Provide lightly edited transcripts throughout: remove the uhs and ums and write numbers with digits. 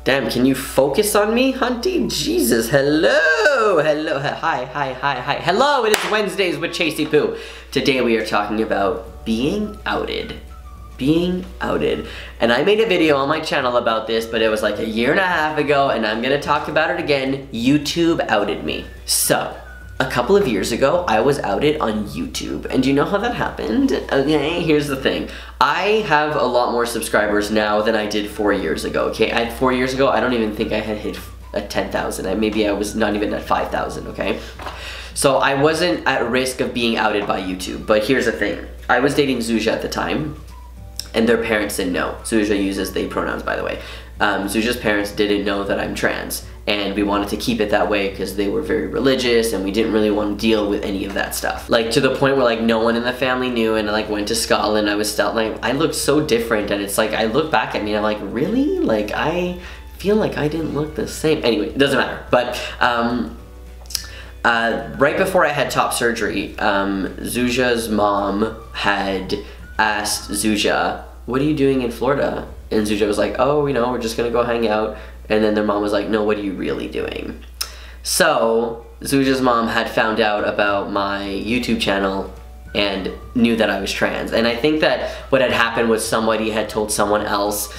Damn, can you focus on me, Hunty? Jesus, hello, hello, hi. Hello, it is Wednesdays with Chasey Poo. Today we are talking about being outed. Being outed. And I made a video on my channel about this, but it was like a year and a half ago, and I'm gonna talk about it again. YouTube outed me. So, a couple of years ago, I was outed on YouTube. And do you know how that happened? Okay, here's the thing. I have a lot more subscribers now than I did 4 years ago, okay? 4 years ago, I don't even think I had hit 10,000. Maybe I was not even at 5,000, okay? So I wasn't at risk of being outed by YouTube, but here's the thing. I was dating Zuja at the time, and their parents didn't know. Zuja uses they pronouns, by the way. Zuja's parents didn't know that I'm trans, and we wanted to keep it that way because they were very religious, and we didn't really want to deal with any of that stuff. Like, to the point where like no one in the family knew, and I like went to Scotland, I was like, I looked so different, and it's like, I look back at me and I'm like, really? Like, I feel like I didn't look the same. Anyway, it doesn't matter, but right before I had top surgery, Zuja's mom had asked Zuja, what are you doing in Florida? And Zuja was like, oh, you know, we're just gonna go hang out. And then their mom was like, no, what are you really doing? So Zuja's mom had found out about my YouTube channel and knew that I was trans. And I think that what had happened was somebody had told someone else,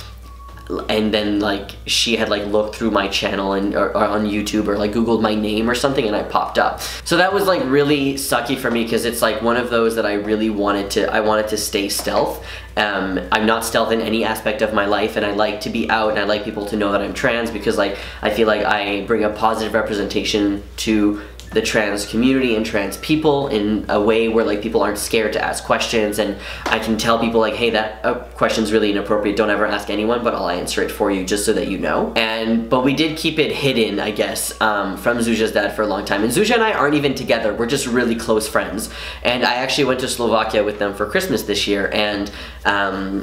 and then like she had like looked through my channel and or on YouTube or like Googled my name or something, and I popped up. So that was like really sucky for me because it's like one of those that I really wanted to stay stealth. I'm not stealth in any aspect of my life, and I like to be out, and I like people to know that I'm trans because like I feel like I bring a positive representation to the trans community and trans people in a way where like people aren't scared to ask questions, and I can tell people like, hey, that question's really inappropriate, don't ever ask anyone, but I'll answer it for you just so that you know. But we did keep it hidden, I guess, from Zuja's dad for a long time. And Zuja and I aren't even together, we're just really close friends. And I actually went to Slovakia with them for Christmas this year, and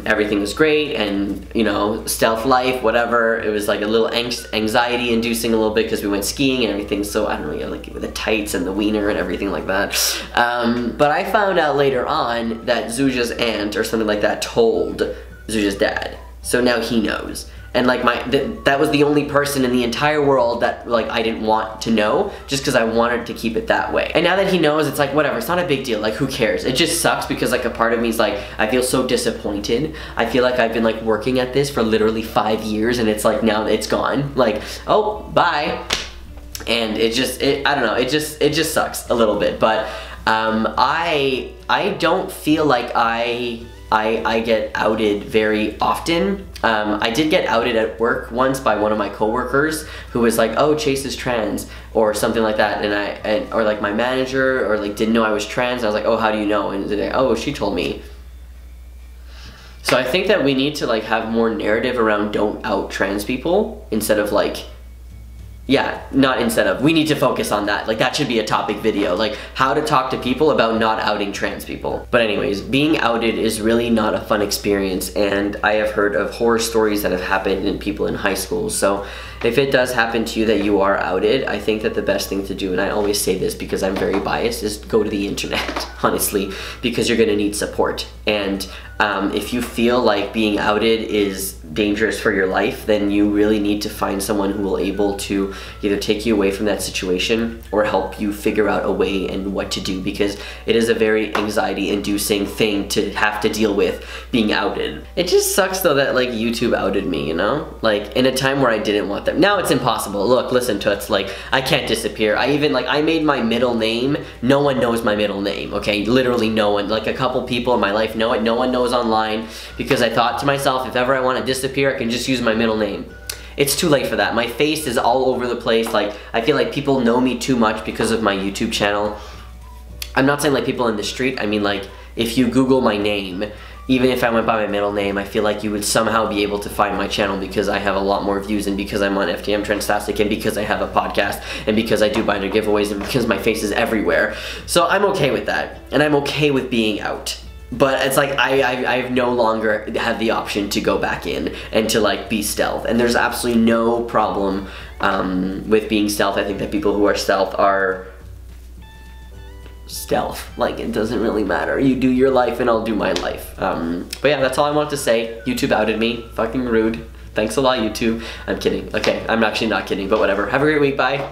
everything was great, and you know, stealth life, whatever. It was like a little anxiety inducing a little bit because we went skiing and everything, so I don't know, like with the tights and the wiener and everything like that. But I found out later on that Zuja's aunt or something like that told Zuja's dad. So now he knows. And like that was the only person in the entire world that like I didn't want to know, just because I wanted to keep it that way. And now that he knows, it's like whatever, it's not a big deal, like who cares? It just sucks because like a part of me is like, I feel so disappointed. I feel like I've been like working at this for literally 5 years, and it's like now it's gone. Like, oh, bye. And I don't know, it just sucks a little bit. But I don't feel like I get outed very often. I did get outed at work once by one of my coworkers who was like, oh, Chase is trans, or something like that, or like my manager, or like didn't know I was trans. I was like, oh, how do you know? And they're like, oh, she told me. So I think that we need to like have more narrative around don't out trans people instead of like, yeah, not instead of, we need to focus on that. Like that should be a topic video, like how to talk to people about not outing trans people. But anyways, being outed is really not a fun experience, and I have heard of horror stories that have happened in people in high school. So if it does happen to you that you are outed, I think that the best thing to do, and I always say this because I'm very biased, is go to the internet, honestly, because you're gonna need support. And if you feel like being outed is dangerous for your life, then you really need to find someone who will able to either take you away from that situation or help you figure out a way and what to do, because it is a very anxiety-inducing thing to have to deal with, being outed. It just sucks though that like YouTube outed me, you know? Like in a time where I didn't want them. Now it's impossible. Look, listen to it, like I can't disappear. I made my middle name. No one knows my middle name, okay? Literally no one. Like a couple people in my life know it. No one knows online, because I thought to myself, if ever I want to disappear, I can just use my middle name. It's too late for that. My face is all over the place. Like, I feel like people know me too much because of my YouTube channel. I'm not saying like people in the street. I mean like, if you Google my name, even if I went by my middle name, I feel like you would somehow be able to find my channel because I have a lot more views, and because I'm on FTM Transtastic, and because I have a podcast, and because I do binder giveaways, and because my face is everywhere. So I'm okay with that, and I'm okay with being out. But it's like I no longer have the option to go back in and to like be stealth, and there's absolutely no problem with being stealth. I think that people who are stealth are stealth. Like, it doesn't really matter. You do your life and I'll do my life. But yeah, that's all I wanted to say. YouTube outed me. Fucking rude. Thanks a lot, YouTube. I'm kidding. Okay, I'm actually not kidding, but whatever. Have a great week. Bye.